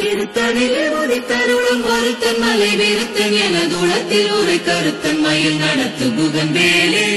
திருத்தணிலே உதித்தருளும் ஒருத்தன் மலை விருத்தன் என தூளத்தில் ஒரு கருத்தன் மயில் நடத்து குகன் வேலே.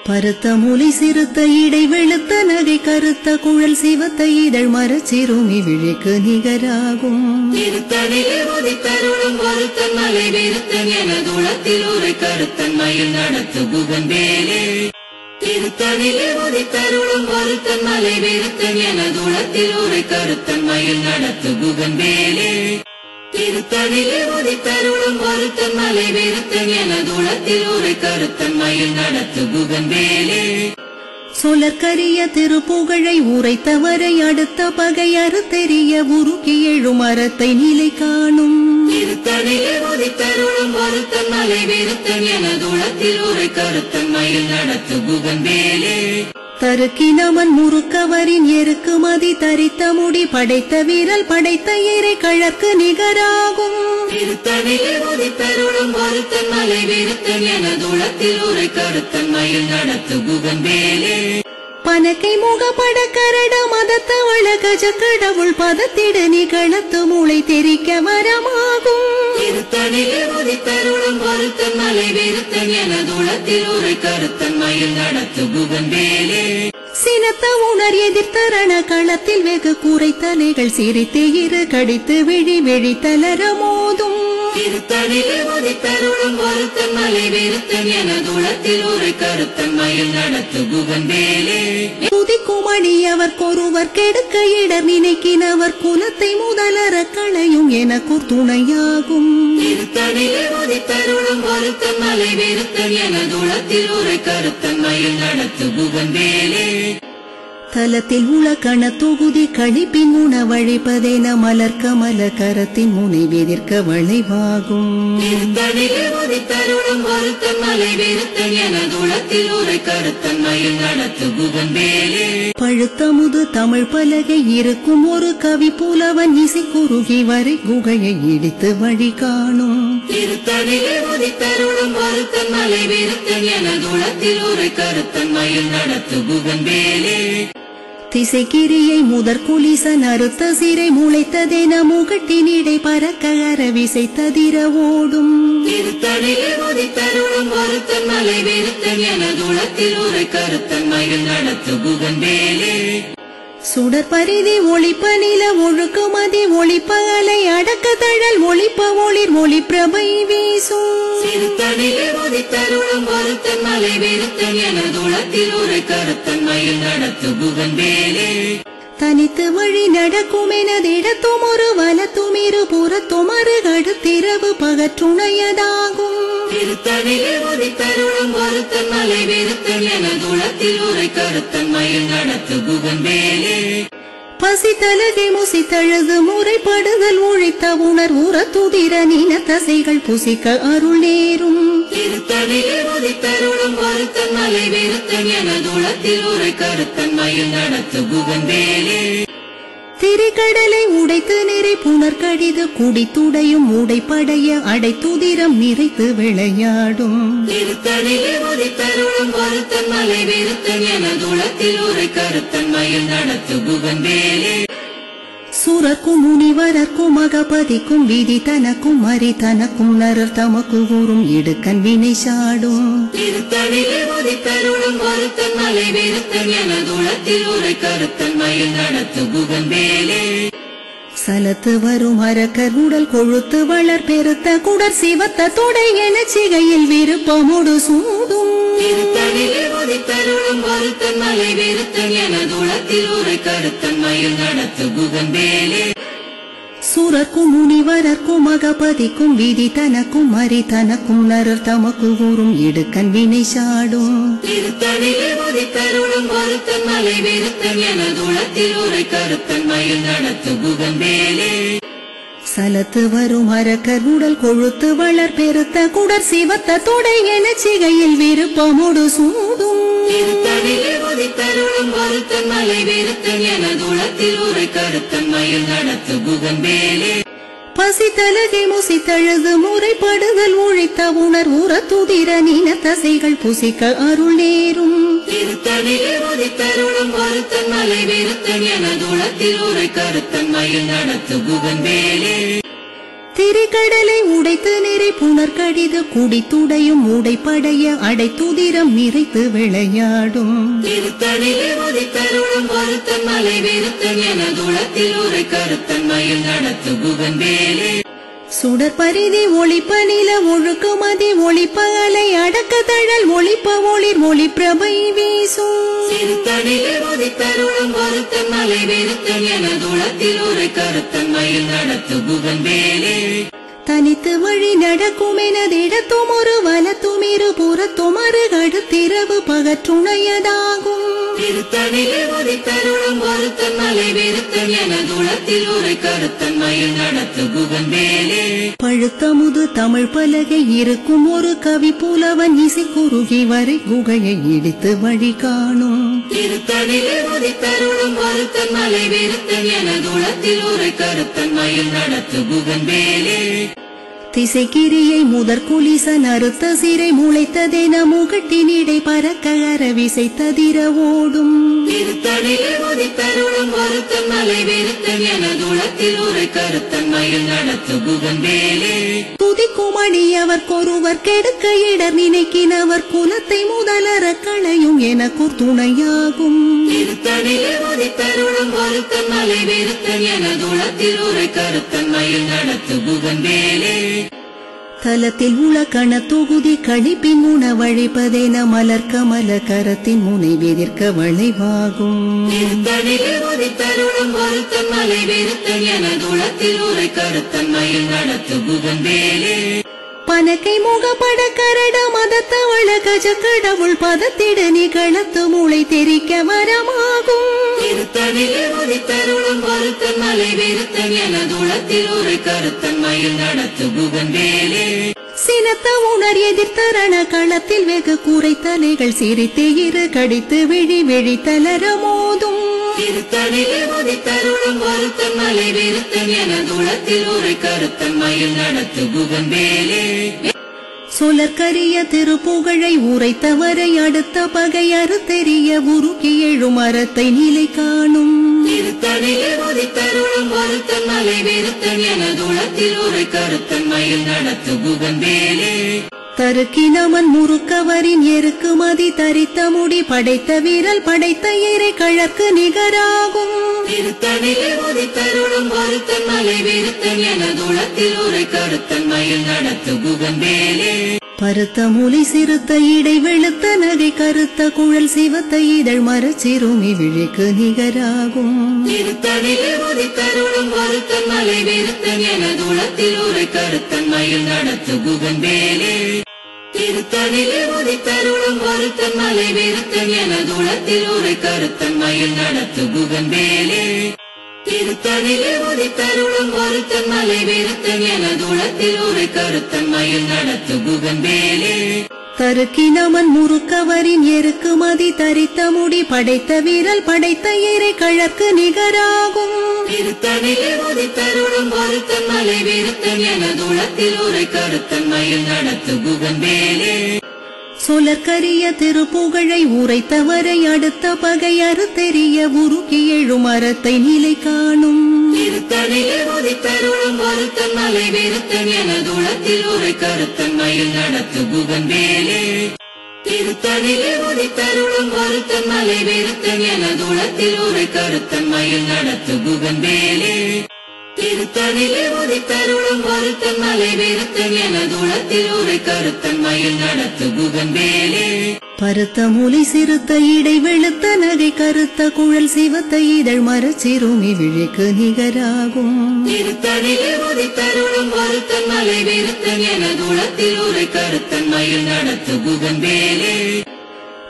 பருத்த மூலி சிறுத்த இடை வெளுத்த நகை கருத்த குழல் சிவத்த இதழ் மரச்சிறுமி விழிக்கு நிகராகும். திருத்தணிலே உதித்தருளும் ஒருத்தன் மலை விருத்தன் என தூளத்தில் ஒரு கருத்தன் மயில் நடத்து குகன் வேலே. திருத்தணிலே உதித்தருளும் ஒருத்தன் மலை விருத்தன் என தூளத்தில் ஒரு கருத்தன் மயில் நடத்து குகன் வேலே. திருத்தணிலே உதித்தருளும் ஒருத்தன் மலை விருத்தன் என தூளத்தில் ஒரு கருத்தன் மயில் நடத்து குகன் வேலே. சொலற்கரிய திருப்புகழை உரைத்தவரை அடுத்த பகை அறுத்தெறிய உருக்கி எழும் அறத்தை நிலை காணும். திருத்தணிலே உதித்தருளும் ஒருத்தன் மலை விருத்தன் என தூளத்தில் ஒரு கருத்தன் மயில் நடத்து குகன் வேலே. தருக்கினவன் முறுக்கவரின் எருக்கு மதி தரித்த முடி படைத்த வீரல் படைத்த இறை கழற்கு நிகராகும். திருத்தணிலே உதித்தருளும் ஒருத்தன் மலை விருத்தன் என தூளத்தில் ஒரு கருத்தன் மயில் நடத்து குகன் வேலே. பனக்கை முகப்பட கரட மதத்த வழகஜ கடவுள் பதத்திடு நிகழத்து மூளை தெரிக்க வரமாகும். திருத்தணிலே உதித்தருளும் ஒருத்தன் மலை விருத்தன் என தூளத்தில் ஒரு கருத்தன் மயில் நடத்து குகன் வேலே. சினத்த உணர் எதிர்த்தரண களத்தில் வெகு கூரைத்தலைகள் சிரித்து இரு கடித்து விழி விழி தளர மோதும். திருத்தணிலே உதித்தருளும் ஒருத்தன் மலை விருத்தன் என தூளத்தில் ஒரு கருத்தன் மயில் நடத்து குகன் வேலே. துதிக்குமணி அவர்க்கொருவர் கெடுக்க இடர் நினைக்கினவர் குலத்தை முதலற களையும் எனக்கு துணையாகும். திருத்தணிலே உதித்தருளும் ஒருத்தன் மலை விருத்தன் என தூளத்தில் ஒரு கருத்தன் மயில் நடத்து குகன் வேலே. தலத்தில் உள கண தொகுதி கழிப்பின் உணவழிப்பதென மலர்க்க மல கரத்தின் முனைவெதிர்க்க வளைவாகும். திருத்தணிலே உதித்தருளும் ஒருத்தன் மலை விருத்தன் என தூளத்தில் ஒரு கருத்தன் மயில் நடத்து குகன் வேலே. பழுத்த முது தமிழ் பலகை இருக்கும் ஒரு கவி புலவன் இசை குறுகி வரை குகையை இடித்து வழி காணும். திருத்தணிலே உதித்தருளும் ஒருத்தன் மலை விருத்தன் என தூளத்தில் ஒரு கருத்தன் மயில் நடத்து குகன் வேலே. திசைக்கிரியை முதற் குலிசன் அறுத்த சிறை முளைத்ததென முகட்டினிடை பறக்க அரவிசை ததிர ஓடும். திருத்தணிலே உதித்தருளும் ஒருத்தன் மலை விருத்தன் என தூளத்தில் ஒரு கருத்தன் மயில் நடத்து குகன் வேலே. சுடர் பரிதி ஒளிப்ப நில ஒழுக்கு மதி ஒளிப்ப அலை அடக்க தழல் ஒளிப்ப ஒளிர் ஒளி பிரபை வீசும். திருத்தணிலே உதித்தருளும் ஒருத்தன் மலை விருத்தன் என தூளத்தில் ஒரு கருத்தன் மயில் நடத்து குகன் வேலே. தனித்து வழி நடக்கும் எனதிடத்தும் ஒரு வலத்தும் இரு புறத்தும் அருகடுத்திரவு பகற்றுணையதாகும். திருத்தணிலே உதித்தருளும் ஒருத்தன் மலை விருத்தன் என தூளத்தில் ஒரு கருத்தன் மயில் நடத்து குகன் வேலே. பசித்தலகை முசித்தழுது முறைப்படுதல் உழைத்த உணர் உற துதிர நீன தசைகள் புசிக்க அருள் நேரும். திருத்தணிலே உதித்தருளும் ஒருத்தன் மலை விருத்தன் என தூளத்தில் ஒரு கருத்தன் மயில் நடத்து குகன் வேலே. திரிகடலை உடைத்து நிறை புனர் கடிது குடித்துடையும் உடைப்படைய அடைத்துதிரம் நிறைத்து விளையாடும். திருத்தணிலே உதித்தருளும் ஒருத்தன் மலை விருத்தன் என தூளத்தில் ஒரு கருத்தன் மயில் நடத்து குகன் வேலே. சுரக்கும் முனிவரர்க்கும் மகபதிக்கும் விதி தனக்கும் மறி தனக்கும் நரர் தமக்கு கூறும் இடுக்கன் வினை சாடும். திருத்தணிலே உதித்தருளும் ஒருத்தன் மலை விருத்தன் என தூளத்தில் ஒரு கருத்தன் மயில் நடத்து குகன் வேலே. சலத்து வரும் அரக்கர் உடல் கொழுத்து வளர் பெருத்த குடர் சிவத்த தொடை என சிகையில் விருப்பமுடு சூடும். திருத்தணிலே உதித்தருளும் ஒருத்தன் மலை விருத்தன் என தூளத்தில் ஒரு கருத்தன் மயில் நடத்து குகன் வேலே. சுரக்கும் முனிவரர்க்கும் மகபதிக்கும் விதி தனக்கும் மறி தனக்கும் நரர் தமக்கு கூறும் இடுக்கன் வினை சாடும். திருத்தணிலே உதித்தருளும் ஒருத்தன் மலை விருத்தன் என தூளத்தில் ஒரு கருத்தன் மயில் நடத்து குகன் வேலே. சலத்து வரும் அரக்கர் உடல் கொழுத்து வளர் பெருத்த குடர் சிவத்த தொடை என சிகையில் விருப்பமுடு சூடும். திருத்தணிலே உதித்தருளும் ஒருத்தன் மலை விருத்தன் என தூளத்தில் ஒரு கருத்தன் மயில் நடத்து குகன் வேலே. பசித்தலகை முசித்தழுது முறைப்படுதல் உழைத்த உணர் உற துதிர நீன தசைகள் புசிக்க அருள் நேரும். திருத்தணிலே உதித்தருளும் ஒருத்தன் மலை விருத்தன் எனதுளத்தில் உரை கருத்தன் மயில் நடத்து குகன் வேலே திரிகடலை உடைத்து நிறை புனர்கடிது குடித்துடையும் உடைப்படைய அடைத்துதிரம் நிறைத்து விளையாடும் திருத்தணிலே உதித்தருளும் ஒருத்தன் மலை விருத்தன் எனதுளத்தில் உரை கருத்தன் மயில் நடத்து குகன் வேலே சுடற்பரிதி ஒளிப்ப நில ஒழுக்குமதி ஒளிப்ப அலை அடக்க தழல் ஒளிப்ப ஒளிர் ஒளிப்பிரபை வீசும் திருத்தணிலே உதித்தருளும் ஒருத்தன் மலை விருத்தன் எனதுளத்தில் உரை கருத்தன் மயில் நடத்து குகன் வேலே தனித்து வழி நடக்கும் எனதிடத்தும் ஒரு வலத்தும் இரு புறத்தும் அருகடுத்திரவு பகற்றுணையதாகும் திருத்தணிலே உதித்தருளும் ஒருத்தன் மலை விருத்தன் எனதுளத்தில் உரை கருத்தன் மயில் நடத்து குகன் வேலே பழுத்தமுது தமிழ் பலகை இருக்கும் ஒரு கவி புலவன் இசை குறுகி வரை குகையை இடித்து வழி காணும் திருத்தணிலே உதித்தருளும் ஒருத்தன் மலை விருத்தன் எனதுளத்தில் உரை கருத்தன் மயில் நடத்து குகன் வேலே திசைக்கிரியை முதற்குலிசன் அறுத்த சிறை முளைத்ததென முகட்டினிடை பறக்க அரவிசைத்ததிர ஓடும் திருத்தணிலே உதித்தருளும் ஒருத்தன் மலை விருத்தன் எனதுளத்தில் உரை கருத்தன் மயில் நடத்து குகன் வேலே துதிக்குமணி அவர்க்கொருவர் கெடுக்க இடர் நினைக்கினவர் குலத்தை முதலற களையும் எனக்கூர் துணையாகும் திருத்தணிலே உதித்தருளும் ஒருத்தன் மலை விருத்தன் எனதுளத்தில் உரை கருத்தன் மயில் நடத்து குகன் வேலே தலத்தில் உள கண தொகுதி கழிப்பின் உணவழிப்பதென மலர்க்க மல கரத்தின் முனை வெதிர்க்க வளைவாகும் திருத்தணிலே உதித்தருளும் ஒருத்தன் மலை விருத்தன் எனதுளத்தில் உரை கருத்தன் மயில் நடத்து குகன் வேலே பனக்கை முகப்பட கரட மதத்தவள கஜ கடவுள் பதத்திட நிகழத்து மூளை தெரிக்க வரமாகும் திருத்தணிலே உதித்தருளும் ஒருத்தன் மலை விருத்தன் எனதுளத்தில் உரை கருத்தன் மயில் நடத்து குகன் வேலே சினத்த உணர் எதிர்த்தரண களத்தில் வெகு கூரை தலைகள் சிரித்து இரு கடித்து விழி விழி தளர மோதும் திருத்தணிலே உதித்தருளும் ஒருத்தன் மலை விருத்தன் எனதுளத்தில் உரை கருத்தன் மயில் நடத்து குகன் வேலே சொலற்கரிய திருப்புகழை உரைத்தவரை அடுத்த பகை அறுத்தெறிய உருக்கி எழும் அறத்தை நிலை காணும் திருத்தணிலே உதித்தருளும் ஒருத்தன் மலை விருத்தன் எனதுளத்தில் உரை கருத்தன் மயில் நடத்து குகன் வேலே தருக்கினவன் முறுக்கவரின் எருக்கு மதி தரித்த முடி படைத்த வீரல் படைத்த இறை கழற்கு நிகராகும் திருத்தணிலே உதித்தருளும் ஒருத்தன் மலை விருத்தன் எனதுளத்தில் உரை கருத்தன் மயில் நடத்து குகன் வேலே பருத்த மூலை சிறுத்த இடை வெளுத்த நகை கருத்த குழல் சிவத்த இதழ் மரச்சிறுமி விழிக்கு நிகராகும் திருத்தணிலே உதித்தருளும் ஒருத்தன் மலை விருத்தன் எனதுளத்தில் உரை கருத்தன் மயில் நடத்து குகன் வேலே திருத்தணிலே உதித்தருளும் ஒருத்தன் மலை விருத்தன் எனதுளத்தில் உரை கருத்தன் மயில் நடத்து குகன் வேலே திருத்தணிலே உதித்தருளும் ஒருத்தன் மலை விருத்தன் எனதுளத்தில் உரை கருத்தன் மயில் நடத்து குகன் வேலே தருக்கினவன் முறுக்கவரின் எருக்கு மதி தரித்த முடி படைத்த வீரல் படைத்த இறை கழற்கு நிகராகும் திருத்தணிலே உதித்தருளும் ஒருத்தன் மலை விருத்தன் எனதுளத்தில் உரை கருத்தன் மயில் நடத்து குகன் வேலே சொலற்கரிய திருப்புகழை உரைத்தவரை அடுத்த பகை அறுத்தெறிய உருக்கி எழும் அறத்தை நிலை காணும் திருத்தணிலே உதித்தருளும் ஒருத்தன் மலை விருத்தன் எனதுளத்தில் உரை கருத்தன் மயில் நடத்து குகன் வேலே திருத்தணிலே உதித்தருளும் ஒருத்தன் மலை விருத்தன் எனதுளத்தில் உரை கருத்தன் மயில் நடத்து குகன் வேலே திருத்தணிலே உதித்தருளும் ஒருத்தன் மலை விருத்தன் எனதுளத்தில் உரை கருத்தன் மயில் நடத்து குகன் வேலே பருத்த மூலை சிறுத்த இடை வெளுத்த நகை கருத்த குழல் சிவத்த இதழ் மரச்சிறுமி விழிக்கு நிகராகும் திருத்தணிலே உதித்தருளும் ஒருத்தன் மலை விருத்தன் எனதுளத்தில் உரை கருத்தன் மயில் நடத்து குகன் வேலே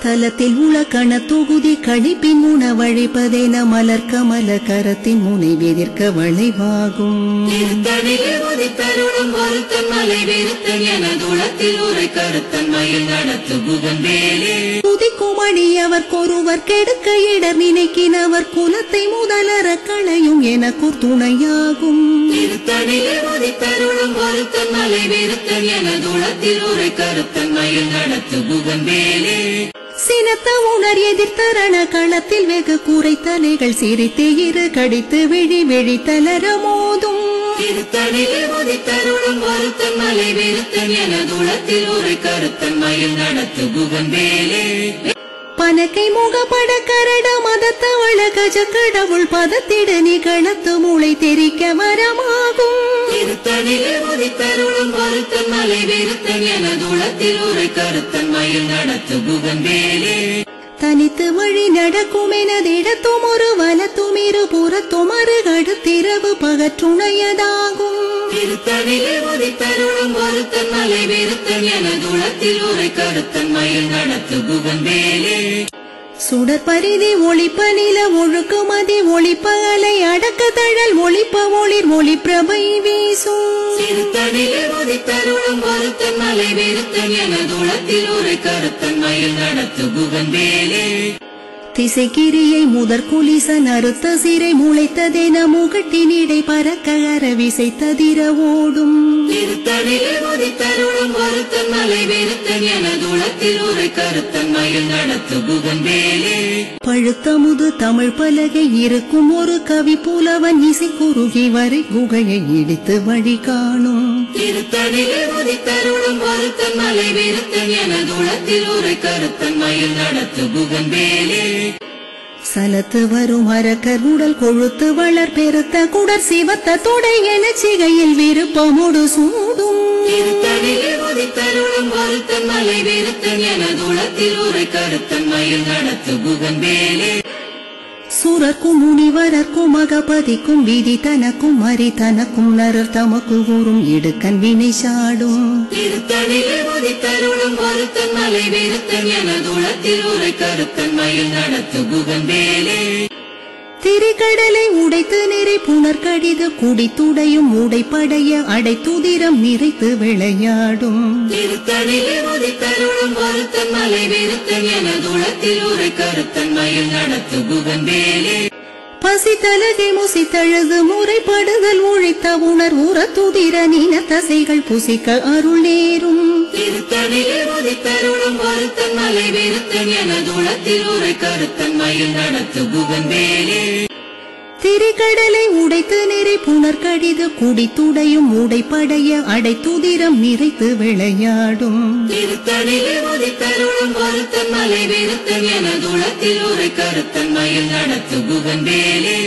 தலத்தில் உள கண தொகுதி கழிப்பின் உணவழிப்பதென மலர்க்க மல கரத்தின் முனை வெதிர்க்க வளைவாகும் திருத்தணிலே உதித்தருளும் ஒருத்தன் மலை விருத்தன் எனதுளத்தில் உரை கருத்தன் மயில் நடத்து குகன் வேலே துதிக்குமணி அவர்க்கொருவர் கெடுக்க இடர் நினைக்கினவர் குலத்தை முதலற களையும் எனக்கூர் துணையாகும் திருத்தணிலே உதித்தருளும் ஒருத்தன் மலை விருத்தன் எனதுளத்தில் உரை கருத்தன் மயில் நடத்து குகன் வேலே சினத்த உணர் எதிர்த்தரண களத்தில் வெகு குறைத்தலைகள் சிரித்து இரு கடித்து விழி விழி தளர மோதும் திருத்தணிலே உதித்தருளும் ஒருத்தன் மலை வெறுத்தன் எனதுளத்தில் உரை கருத்தன் மயில் நடத்து குகம்பேலே பனக்கை முகப்பட கரட மதத்தவள கஜ கடவுள் பதத்திடு நிகழத்து மூளை தெரிக்க வரமாகும் திருத்தணிலே உதித்தருளும் ஒருத்தன் மலை வெறுத்தன் எனதுளத்தில் உரை கருத்தன் மயில் நடத்து குகம்பேலே தனித்து வழி நடக்கும் எனதிடத்தும் ஒரு வலத்தும் இரு புறத்தும் அருகடுத்திரவு பகற்றுணையதாகும் திருத்தணிலே உதித்தருளும் ஒருத்தன் மலை வெறுத்தன் எனதுளத்தில் உரை கருத்தன் மயில் நடத்து குகம்பேலே சுடர் பரிதி ஒளிப்ப நில ஒழுக்கு மதி ஒளிப்ப அலை அடக்க தழல் ஒளிப்ப ஒளிர் ஒளி பிரபை வீசும் திருத்தணிலே உதித்தருளும் ஒருத்தன் மலை வெறுத்தன் எனதுளத்தில் உரை கருத்தன் மயில் நடத்து குகம்பேலே திசைக்கிரியை முதற் குலிசன் அறுத்த சிறை முளைத்ததென முகட்டினிடை பறக்க அரவிசை ததிர ஓடும் திருத்தணிலே உதித்தருளும் ஒருத்தன் மலை வெறுத்தன் எனதுளத்தில் உரை கருத்தன் மயில் நடத்து குகம்பேலே பழுத்த முது தமிழ் பலகை இருக்கும் ஒரு கவி புலவன் இசை குறுகி வரை குகையை இடித்து வழி காணும் திருத்தணிலே உதித்தருளும் ஒருத்தன் மலை வெறுத்தன் எனதுளத்தில் உரை கருத்தன் மயில் நடத்து குகம்பேலே சலத்து வரும் அரக்கர் உடல் கொழுத்து வளர் பெருத்த குடர் சிவத்த தொடை என சிகையில் விருப்பமுடு சூடும் திருத்தணிலே உதித்தருளும் ஒருத்தன் மலை வெறுத்தன் எனதுளத்தில் உரை கருத்தன் மயில் நடத்து குகம்பேலே சுரர்க்கும் முனிவரர்க்கும் மகபதிக்கும் விதி தனக்கும் மறி தனக்கும் நரர் தமக்கு கூறும் இடுக்கன் வினை சாடும் திருத்தணிலே உதித்தருளும் ஒருத்தன் மலை வெறுத்தன் எனதுளத்தில் உரை கருத்தன் மயில் நடத்து குகம்பேலே திரிகடலை உடைத்து நிறை புனர்கடிது குடித்துடையும் உடைப்படைய அடைத்துதிரம் நிறைத்து விளையாடும் திருத்தணிலே உதித்தருளும் ஒருத்தன் மலை வெறுத்தன் எனதுளத்தில் உரை கருத்தன் மயில் நடத்து குகம்பேலே பசி தலகை முசித்தழுது முறைப்படுதல் உழைத்த உணர் உற துதிர நீன தசைகள் புசிக்க அருள் நேரும் திருத்தணிலே உதித்தருளும் ஒருத்தன் மலை வெறுத்தன் எனதுளத்தில் உரை கருத்தன் மயில் நடத்து குகம்பேலே திரிகடலை உடைத்து நிறை புனர்கடிது குடித்துடையும் உடைப்படைய அடைத்துதிரம் நிறைத்து விளையாடும் திருத்தணிலே உதித்தருளும் ஒருத்தன் மலை வெறுத்தன் எனதுளத்தில் உரை கருத்தன் மயில் நடத்து குகம்பேலே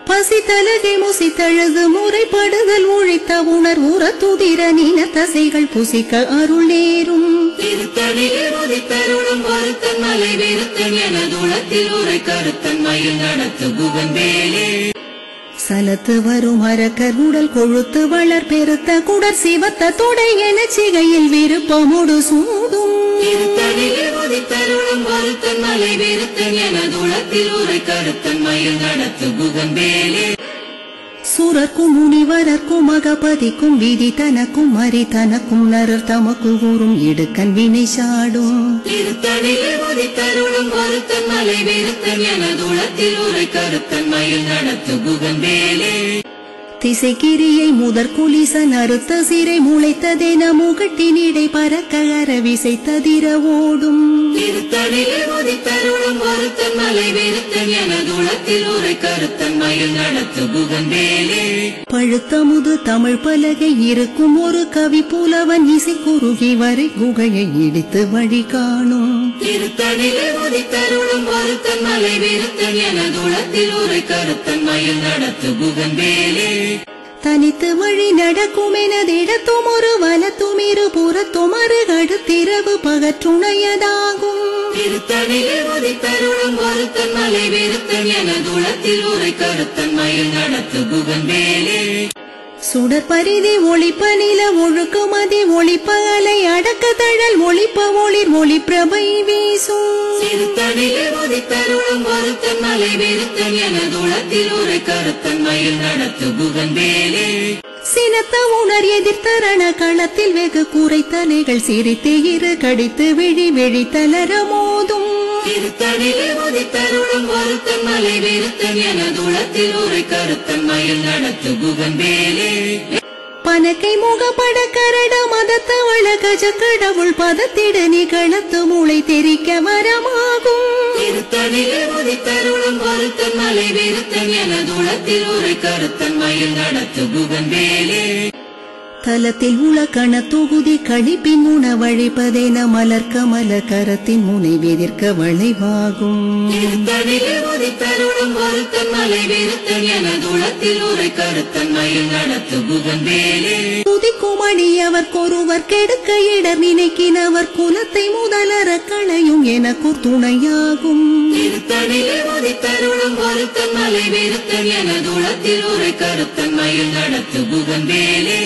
பசி தலகை முசித்தழுது முறைப்படுதல் உழைத்த உணர் உற துதிர நீன தசைகள் புசிக்க அருள் நேரும் திருத்தணிலே உதித்தருளும் ஒருத்தன் மலை வெறுத்தன் எனதுளத்தில் உரை கருத்தன் மயில் நடத்து குகம்பேலே சலத்து வரும் அரக்கர் உடல் கொழுத்து வளர் பெருத்த குடர் சிவத்த தொடை என சிகையில் விருப்பமுடு சூடும் திருத்தணிலே உதித்தருளும் ஒருத்தன் மலை வெறுத்தன் எனதுளத்தில் உரை கருத்தன் மயில் நடத்து குகம்பேலே சுரர்க்கும் முனிவரர்க்கும் மகபதிக்கும் விதி தனக்கும் மறி தனக்கும் நரர் தமக்கு கூறும் இடுக்கன் வினை சாடும் திருத்தணிலே உதித்தருளும் ஒருத்தன் மலை வெறுத்தன் எனதுளத்தில் உரை கருத்தன் மயில் நடத்து குகம்பேலே திசைக்கிரியை முதற் குலிசன் அறுத்த சிறை முளைத்ததென முகட்டினிடை பறக்க அரவிசை ததிர ஓடும் திருத்தணிலே உதித்தருளும் ஒருத்தன் மலை வெறுத்தன் எனதுளத்தில் உரை கருத்தன் மயில் நடத்து குகம்பேலே பழுத்த முது தமிழ் பலகை இருக்கும் ஒரு கவி புலவன் இசை குறுகி வரை குகையை இடித்து வழி காணும் திருத்தணிலே உதித்தருளும் ஒருத்தன் மலை வெறுத்தன் எனதுளத்தில் உரை கருத்தன் மயில் நடத்து குகம்பேலே தனித்து வழி நடக்கும் எனதிடத்தும் ஒரு வலத்தும் இரு புறத்தும் அருகடுத்திரவு பகற்றுணையதாகும் திருத்தணிலே உதித்தருளும் ஒருத்தன் மலை வெறுத்தன் எனதுளத்தில் உரை கருத்தன் மயில் நடத்து குகம்பேலே சுடர் பரிதி ஒளிப்ப நில ஒழுக்கு மதி ஒளிப்ப அலை அடக்க தழல் ஒளிப்ப ஒளிர் ஒளி பிரபை வீசும் திருத்தணிலே உதித்தருளும் ஒருத்தன் மலை வெறுத்தன் எனதுளத்தில் உரை கருத்தன் மயில் நடத்து குகம்பேலே சினத்த உணர் எதிர்த்தரண களத்தில் வெகு குறைத்தலைகள் சிரித்து இரு கடித்து விழி விழி தளர மோதும் திருத்தணிலே உதித்தருளும் ஒருத்தன் மலை வெறுத்தன் எனதுளத்தில் உரை கருத்தன் மயில் நடத்து குகம்பேலே ஆனக்கை முகப்பட கரட மதத்தவள கஜ கடவுள் பதத்திட நிகழத்து மூளை தெரிக்க வரமாகும் திருத்தணிலே உதித்தருளும் ஒருத்தன் மலை விருத்தன் எனதுளத்தில் உரை கருத்தன் மயில் நடத்து குகன் வேலே தலத்தில் உலகண தொகுதி கழிப்பின் உணவழிப்பதென மலர் கமல கரத்தின் முனை வெதிர்க்க வளைவாகும் திருத்தணிலே உதித்தருளும் ஒருத்தன் மலை விருத்தன் எனதுளத்தில் உரை கருத்தன் மயில் நடத்து குகன் வேலே துதிக்கும் அடியவர்க்கொருவர் கெடுக்க இடர் நினைக்கினவர் குலத்தை முதலற களையும் எனக்கூர் துணையாகும் திருத்தணிலே உதித்தருளும் ஒருத்தன் மலை விருத்தன் எனதுளத்தில் உரை கருத்தன் மயில் நடத்து குகன் வேலே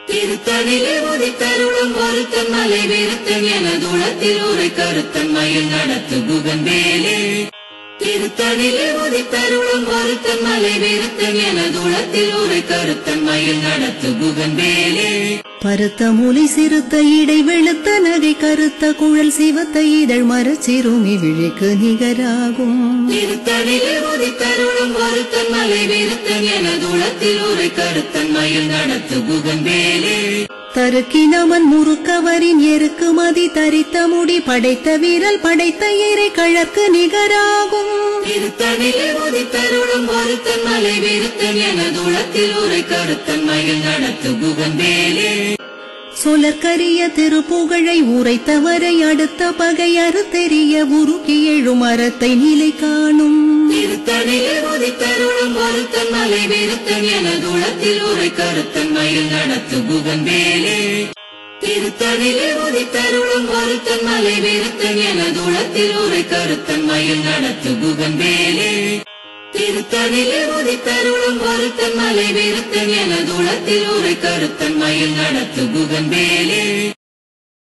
திருத்தணிலே உதித்தருளும் ஒருத்தன் மலை விருத்தன் எனதுளத்தில் உரை கருத்தன் மயில் நடத்து குகன் வேலே திருத்தணிலே உதித்தருளும் ஒருத்தன் மலை விருத்தன் எனதுளத்தில் உரை கருத்தன் மயில் நடத்து குகன் வேலே பருத்த மூலை சிறுத்த இடை வெளுத்த நகை கருத்த குழல் சிவத்த இதழ் மரச்சிறுமி விழிக்கு நிகராகும் திருத்தணிலே உதித்தருளும் ஒருத்தன் மலை விருத்தன் எனதுளத்தில் உரை கருத்தன் மயில் நடத்து குகன் வேலே தருக்கினவன் முறுக்கவரின் எருக்கு மதி தரித்த முடி படைத்த வீரல் படைத்த இறை கழற்கு நிகராகும் திருத்தணிலே உதித்தருளும் ஒருத்தன் மலை விருத்தன் எனதுளத்தில் உரை கருத்தன் மயில் நடத்து குகன் வேலே சொலற்கரிய திருப்புகழை உரைத்தவரை அடுத்த பகை அறுத்தெறிய உருக்கி எழும் மரத்தை நிலை காணும் திருத்தணிலே உதித்தருளும் ஒருத்தன் மலை விருத்தன் எனதுளத்தில் உரை கருத்தன் மயில் நடத்து குகன் வேலே திருத்தணிலே உதித்தருளும் ஒருத்தன் மலை விருத்தன் எனதுளத்தில் உரை கருத்தன் மயில் நடத்து குகன் வேலே திருத்தணிலே உதித்தருளும் ஒருத்தன் மலை விருத்தன் எனதுளத்தில் உரை கருத்தன் மயில் நடத்து குகன் வேலே